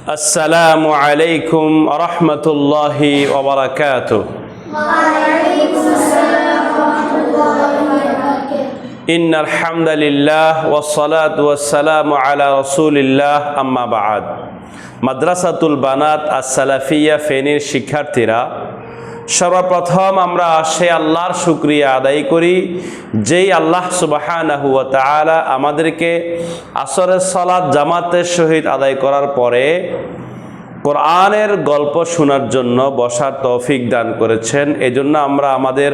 السلام عليكم ورحمة الله وبركاته. وعليكم السلام ورحمة الله وبركاته. إن الحمد لله والصلاة والسلام على رسول الله أما بعد. মাদ্রাসাতুল বানাত as-সালাফিয়া ফেনীর শিক্ষার্থীরা, সর্বপ্রথম আমরা সেই আল্লাহর শুকরিয়া আদায় করি যেই আল্লাহ সুবহানাহু ওয়া তাআলা আমাদেরকে আসরের সালাত জামাতের সহিত আদায় করার পরে কোরআনের গল্প শোনার জন্য বসার তৌফিক দান করেছেন। এজন্য আমরা আমাদের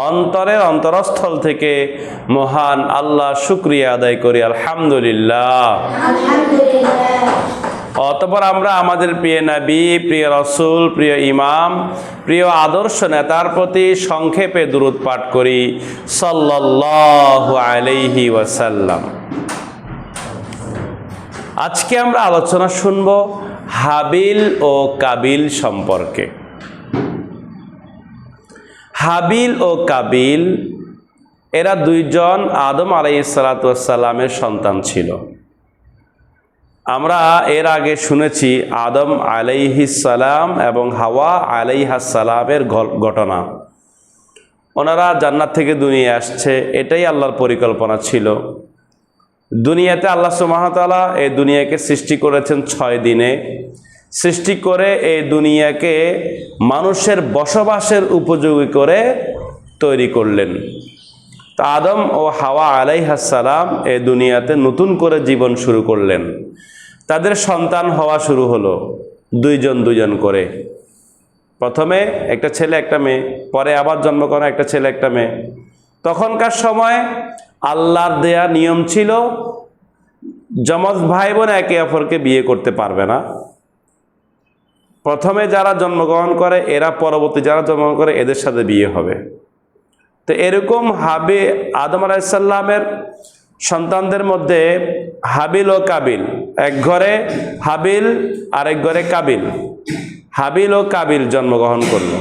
অন্তরের অন্তরস্থল থেকে মহান আল্লাহ শুকরিয়া আদায় করি, আলহামদুলিল্লাহ। অতঃপর আমরা আমাদের প্রিয় নবী, প্রিয় রাসূল, প্রিয় ইমাম, প্রিয় আদর্শ নেতার প্রতি সংক্ষেপে দুরূদ পাঠ করি, সাল্লাল্লাহু আলাইহি ওয়াসাল্লাম। আজকে আমরা আলোচনা শুনব হাবিল ও কাবিল সম্পর্কে। হাবিল ও কাবিল এরা দুইজন আদম আলাইহিস সালাতু ওয়াস সালামের সন্তান ছিল। আমরা এর আগে শুনেছি আদম আলাইহিস সালাম এবং হাওয়া আলাইহাস সালামের ঘটনা। ওনারা জান্নাত থেকে দুনিয়ায় আসছে, এটাই আল্লাহর পরিকল্পনা ছিল। দুনিয়াতে আল্লাহ সুবহানাহু ওয়া তাআলা এই দুনিয়াকে সৃষ্টি করেছেন 6 দিনে। সৃষ্টি করে এই দুনিয়াকে মানুষের বসবাসের উপযোগী করে তৈরি করলেন। তা আদম ও হাওয়া আলাইহাস সালাম এই দুনিয়াতে নতুন করে জীবন শুরু করলেন। তাদের সন্তান হওয়া শুরু হলো দুইজন করে। প্রথমে একটা ছেলে একটা মেয়ে, পরে আবার জন্মগ্রহণ একটা ছেলে একটা মেয়ে। তখনকার সময় আল্লাহর দেয়া নিয়ম ছিল যমজ ভাই বোন একে অপরকে বিয়ে করতে পারবে না। প্রথমে যারা জন্মগ্রহণ করে এরা পরবর্তী যারা জন্মগ্রহণ করে এদের সাথে বিয়ে হবে। তো এরকম আদম আলাইহিস সালামের সন্তানদের মধ্যে হাবিল ও কাবিল, এক ঘরে হাবিল আর এক ঘরে কাবিল, হাবিল ও কাবিল জন্মগ্রহণ করল।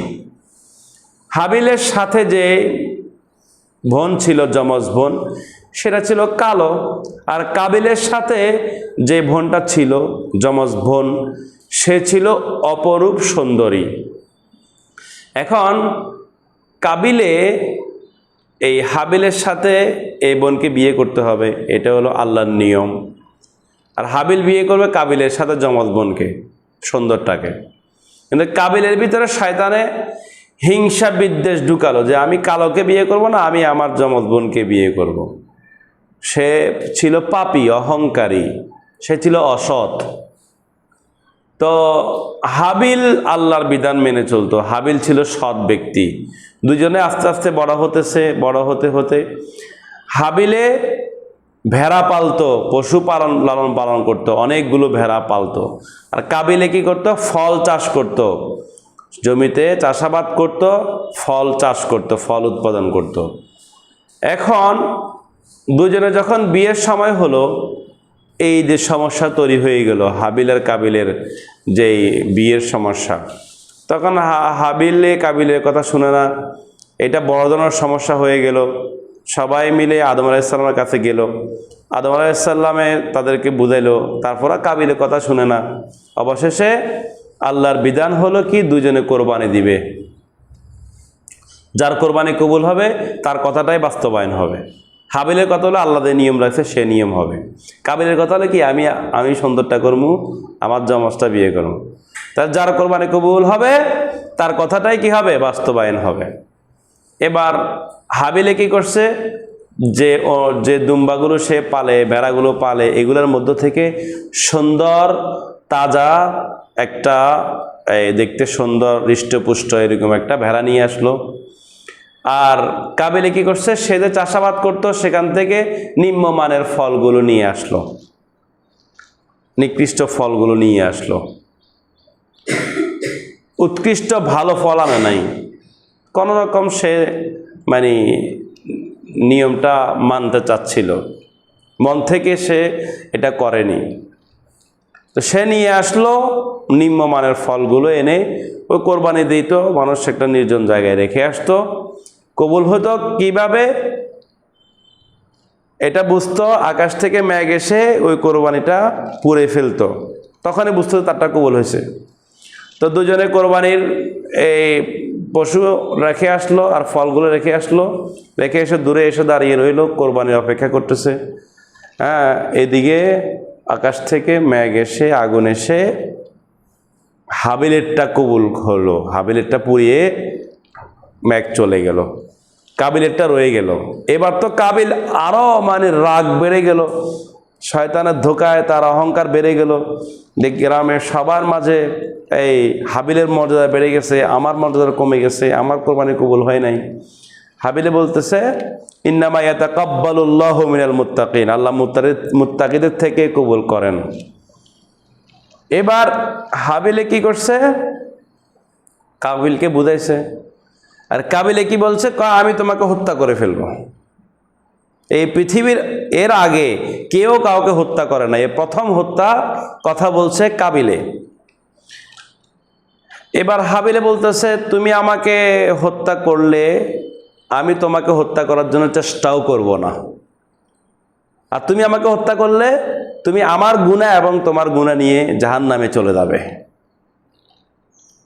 হাবিলের সাথে যে বোন ছিল, যমজ বোন, সেটা ছিল কালো। আর কাবিলের সাথে যে বোনটা ছিল, যমজ বোন, সে ছিল অপরূপ সুন্দরী। এখন কাবিলে এই হাবিলের সাথে এই বোনকে বিয়ে করতে হবে, এটা হলো আল্লাহর নিয়ম। আর হাবিল বিয়ে করবে কাবিলের সাথে যমজ বোনকে, সুন্দরটাকে। কিন্তু কাবিলের ভিতরে শয়তানে হিংসা বিদ্বেষ ঢুকালো যে আমি কালোকে বিয়ে করব না, আমি আমার যমজ বোনকে বিয়ে করব। সে ছিল পাপী, অহংকারী, সে ছিল অসৎ। তো হাবিল আল্লাহর বিধান মেনে চলতো, হাবিল ছিল সৎ ব্যক্তি। দুজনে আস্তে আস্তে বড় হতে হাবিলে ভেড়া পালতো, পশু লালন পালন করতো, অনেকগুলো ভেড়া পালতো। আর কাবিলে কি করতো? ফল চাষ করতো, জমিতে চাষাবাদ করতো, ফল চাষ করতো, ফল উৎপাদন করতো। এখন দুজনে যখন বিয়ের সময় হলো, এই যে সমস্যা তৈরি হয়ে গেল হাবিল আর কাবিলের যেই বিয়ের সমস্যা, তখন হাবিলে কাবিলের কথা শুনে না, এটা বড় ধরনের সমস্যা হয়ে গেল। সবাই মিলে আদম আলাইহিস সালামের কাছে গেল, আদম আলাইহিস সালামে তাদেরকে বুঝাইলো, তারপর কাবিলের কথা শুনে না। অবশেষে আল্লাহর বিধান হলো কি, দুজনে কোরবানি দিবে। যার কোরবানি কবুল হবে তার কথাটাই বাস্তবায়ন হবে। হাবিলের কথা হলো আল্লাহ যে নিয়ম রাখছে সে নিয়ম হবে। কাবিলের কথা হলো কি, আমি সুন্দরটা করবো, আমার যমজটা বিয়ে করবো। তার যার কোরবানি কবুল হবে তার কথাটাই কি হবে? বাস্তবায়ন হবে। এবার হাবিলে কি করছে, যে দুম্বাগুলো সে পালে, ভেড়াগুলো পালে, এগুলোর মধ্য থেকে সুন্দর তাজা একটা দেখতে সুন্দর হৃষ্টপুষ্ট এরকম একটা ভেড়া নিয়ে আসলো। আর কাবিলে কি করছে, সে যে চাষাবাদ করতো সেখান থেকে নিম্নমানের ফলগুলো নিয়ে আসলো, নিকৃষ্ট ফলগুলো নিয়ে আসলো। উৎকৃষ্ট ভালো ফল আনে নাই, কোনো রকম সে মানে নিয়মটা মানতে চাচ্ছিল, মন থেকে সে এটা করেনি। তো সে নিয়ে আসলো নিম্নমানের ফলগুলো, এনে ওই কোরবানি দিত, মানুষ একটা নির্জন জায়গায় রেখে আসতো। কবুল হতো কিভাবে? এটা বুঝতো, আকাশ থেকে মেঘ এসে ওই কোরবানিটা পুড়ে ফেলতো, তখনই বুঝতে হবে তারটা কবুল হয়েছে। তো দুজনে কোরবানির এই পশু রেখে আসলো আর ফলগুলো রেখে আসলো, রেখে এসে দূরে এসে দাঁড়িয়ে রইল, কোরবানির অপেক্ষা করতেছে। হ্যাঁ, এদিকে আকাশ থেকে মেঘ এসে আগুন এসে হাবিলেরটা কবুল হলো, হাবিলেরটা পুড়িয়ে মেঘ চলে গেল, কাবিলেরটা রয়ে গেল। এবার তো কাবিল আরো মানে রাগ বেড়ে গেল, শয়তানের ধোকায় তার অহংকার বেড়ে গেল। গ্রামের সবার মাঝে এই হাবিলের মর্যাদা বেড়ে গেছে, আমার মর্যাদা কমে গেছে, আমার কোরবানি কবুল হয় নাই। হাবিলে বলতেছে ইন্নামা ইয়াতাকাব্বালুল্লাহু মিনাল মুত্তাকিন, আল্লাহ মুত্তাকিদের থেকে কবুল করেন। এবার হাবিলে কি করছে, কাবিলকে বুঝাইছে, আর কাবিলে কি বলছে, আমি তোমাকে হত্যা করে ফেলবো। এই পৃথিবীর এর আগে কেউ কাউকে হত্যা করে না, এই প্রথম হত্যা কথা বলছে কাবিলে। এবার হাবিলে বলতেছে তুমি আমাকে হত্যা করলে আমি তোমাকে হত্যা করার জন্য চেষ্টাও করব না, আর তুমি আমাকে হত্যা করলে তুমি আমার গুনাহ এবং তোমার গুনাহ নিয়ে জাহান্নামে চলে যাবে।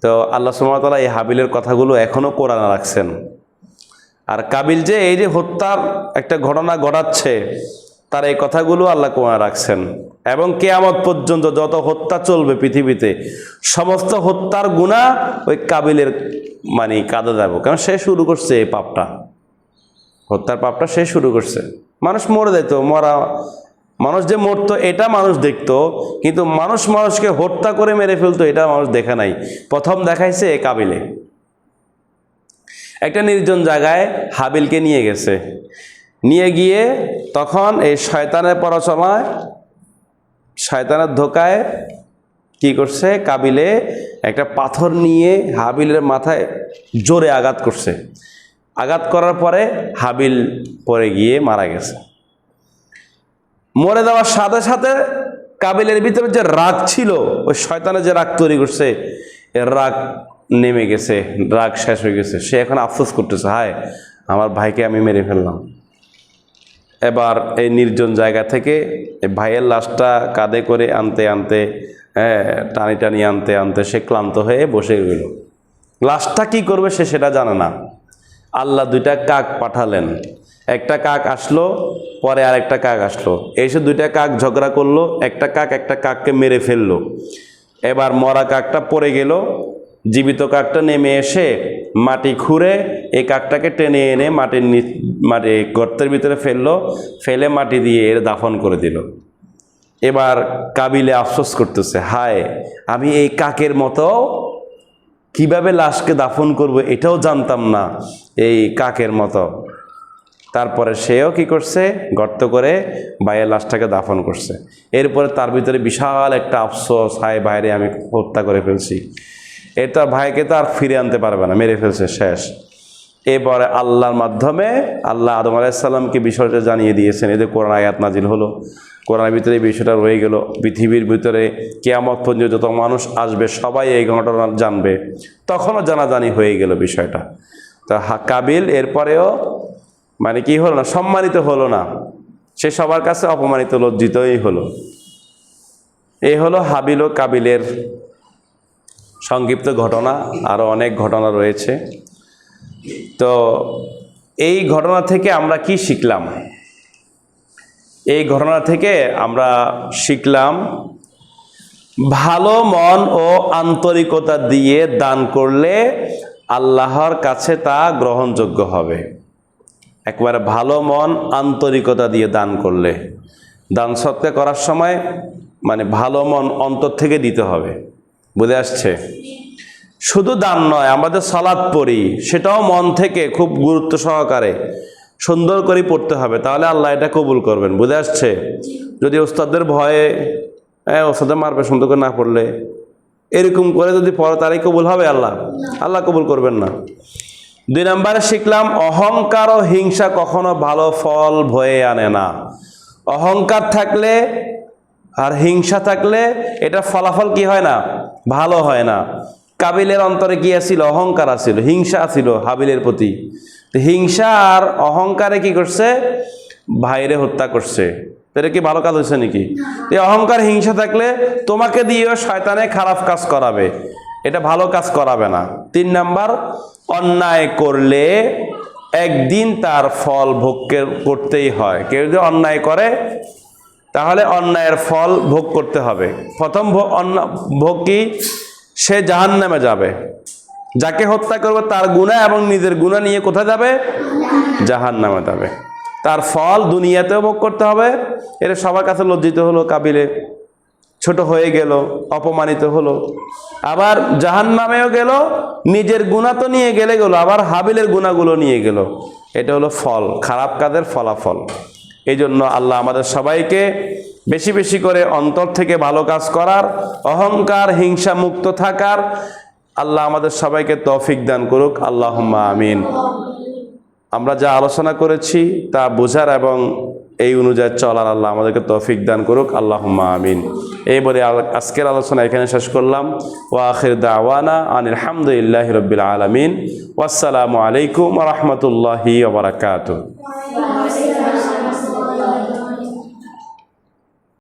তো আল্লাহ সুবহানাহু ওয়া তাআলা এই হাবিলের কথাগুলো এখনো কোরআনে রাখছেন। আর কাবিল যে এই যে হত্যার একটা ঘটনা ঘটাচ্ছে, তার এই কথাগুলো আল্লাহ কোরআনে রাখছেন। এবং কিয়ামত পর্যন্ত যত হত্যা চলবে পৃথিবীতে, সমস্ত হত্যার গুনাহ ওই কাবিলের মানে কাঁধে যাবে, কারণ সে শুরু করছে এই পাপটা, হত্যার পাপটা সে শুরু করছে। মানুষ মরে যেত, মানুষ যে মরতো এটা মানুষ দেখতো, কিন্তু মানুষ মানুষকে হত্যা করে মেরে ফেলতো এটা মানুষ দেখে নাই। প্রথম দেখাইছে এ কাবিলে। একটা নির্জন জায়গায় হাবিলকে নিয়ে গেছে, নিয়ে গিয়ে তখন এই শয়তানের প্ররোচনায়, শয়তানের ধোকায় কি করছে, কাবিলে একটা পাথর নিয়ে হাবিলের মাথায় জোরে আঘাত করছে। আঘাত করার পরে হাবিল পড়ে গিয়ে মারা গেছে। মরে যাওয়ার সাথে সাথে কাবিলের ভিতরে যে রাগ ছিল, ওই শয়তানের যে রাগ তৈরি করছে, এর রাগ নেমে গেছে, রাগ শেষ হয়ে গেছে। সে এখন আফসোস করতেছে, হায় আমার ভাইকে আমি মেরে ফেললাম। এবার এই নির্জন জায়গা থেকে এই ভাইয়ের লাশটা কাঁধে করে আনতে আনতে, টানি টানি আনতে আনতে সে ক্লান্ত হয়ে বসে রইল। লাশটা কি করবে সে সেটা জানে না। আল্লাহ দুইটা কাক পাঠালেন, একটা কাক আসলো, পরে আরেকটা কাক আসলো, এসে দুইটা কাক ঝগড়া করলো, একটা কাককে মেরে ফেললো। এবার মরা কাকটা পড়ে গেল, জীবিত কাকটা নেমে এসে মাটি খুঁড়ে এই কাকটাকে টেনে এনে মাটি গর্তের ভিতরে ফেললো, ফেলে মাটি দিয়ে এর দাফন করে দিল। এবার কাবিলে আফসোস করতেছে, হায় আমি এই কাকের মতো কিভাবে লাশকে দাফন করব এটাও জানতাম না, এই কাকের মতো। তারপরে সেও কি করছে, গর্ত করে ভাইয়ের লাশটাকে দাফন করছে। এরপরে তার ভিতরে বিশাল একটা আফসোস, হায় ভাইরে আমি হত্যা করে ফেলছি, এটা ভাইকে তো আর ফিরে আনতে পারবে না, মেরে ফেলছে, শেষ। এরপরে আল্লাহর মাধ্যমে আল্লাহ আদম আলাইহিস সালামকে বিষয়টা জানিয়ে দিয়েছেন, এদের কোরআন আয়াত নাজিল হলো, কোরআনের ভিতরে এই বিষয়টা রয়ে গেল। পৃথিবীর ভিতরে কিয়ামত পর্যন্ত যত মানুষ আসবে সবাই এই ঘটনা জানবে, তখনও জানাজানি হয়ে গেল বিষয়টা। তো কাবিল এরপরেও মানে কি হলো না, সম্মানিত হলো না, সে সবার কাছে অপমানিত, লজ্জিতই হলো। এই হলো হাবিল ও কাবিলের সংক্ষিপ্ত ঘটনা। আরও অনেক ঘটনা রয়েছে। তো এই ঘটনা থেকে আমরা কি শিখলাম? এই ঘটনা থেকে আমরা শিখলাম ভালো মন ও আন্তরিকতা দিয়ে দান করলে আল্লাহর কাছে তা গ্রহণযোগ্য হবে। একবারে ভালো মন আন্তরিকতা দিয়ে দান করলে, দান সৎকার করার সময় মানে ভালো মন অন্তর থেকে দিতে হবে। বুঝে আসছে? শুধু দান নয়, আমাদের সালাত পড়ি সেটাও মন থেকে খুব গুরুত্ব সহকারে সুন্দর করে পড়তে হবে, তাহলে আল্লাহ এটা কবুল করবেন। বুঝে আসছে? যদি ওস্তাদের ভয়ে ওস্তাদের মারবে সুন্দর করে না পড়লে, এরকম করে যদি পড়ো তারই কবুল হবে? আল্লাহ কবুল করবেন না। 2 নম্বরে শিখলাম অহংকার ও হিংসা কখনো ভালো ফল বয়ে আনে না। অহংকার থাকলে আর হিংসা থাকলে এটা ফলাফল কি হয় না, ভালো হয় না। কাবিলের অন্তরে কি আছিল? অহংকার আছিল, হিংসা আছিল হাবিলের প্রতি। হিংসা আর অহংকারে কি করছে? ভাইরে হত্যা করছে। এটা কি ভালো কাজ হয়েছে নাকি? এই অহংকার হিংসা থাকলে তোমাকে দিয়েও শয়তানে খারাপ কাজ করাবে, এটা ভালো কাজ করাবে না। 3 নাম্বার, অন্যায় করলে একদিন তার ফল ভোগ করতেই হয়। কেউ যদি অন্যায় করে তাহলে অন্যায়ের ফল ভোগ করতে হবে। প্রথম ভোগ কি? সে জাহান্নামে যাবে। যাকে হত্যা করবে তার গুনাহ এবং নিজের গুনাহ নিয়ে কোথায় যাবে? জাহান্নামে যাবে। তার ফল দুনিয়াতেও ভোগ করতে হবে। এটা সবার কাছে লজ্জিত হলো, কাবিলে ছোট হয়ে গেল, অপমানিত হলো। আবার জাহান্নামেও গেল, নিজের গুনাহ তো নিয়ে গেল, আবার হাবিলের গুনাহগুলো নিয়ে গেল। এটা হলো ফল, খারাপ কাজের ফলাফল। এই জন্য আল্লাহ আমাদের সবাইকে বেশি বেশি করে অন্তর থেকে ভালো কাজ করার, অহংকার হিংসা মুক্ত থাকার আল্লাহ আমাদের সবাইকে তৌফিক দান করুক। আল্লাহুম্মা আমিন। আমরা যা আলোচনা করেছি তা বোঝার এবং এই অনুযায়ী চলার আল্লাহ আমাদেরকে তৌফিক দান করুক। আল্লাহুম্মা আমিন। এই বলে আজকের আলোচনা এখানে শেষ করলাম। ওয়া আখির দাওয়ানা আনিল হামদুলিল্লাহি রাব্বিল আলামিন। ওয়াসসালামু আলাইকুম ওয়া রাহমাতুল্লাহি ওয়া বারাকাতুহু।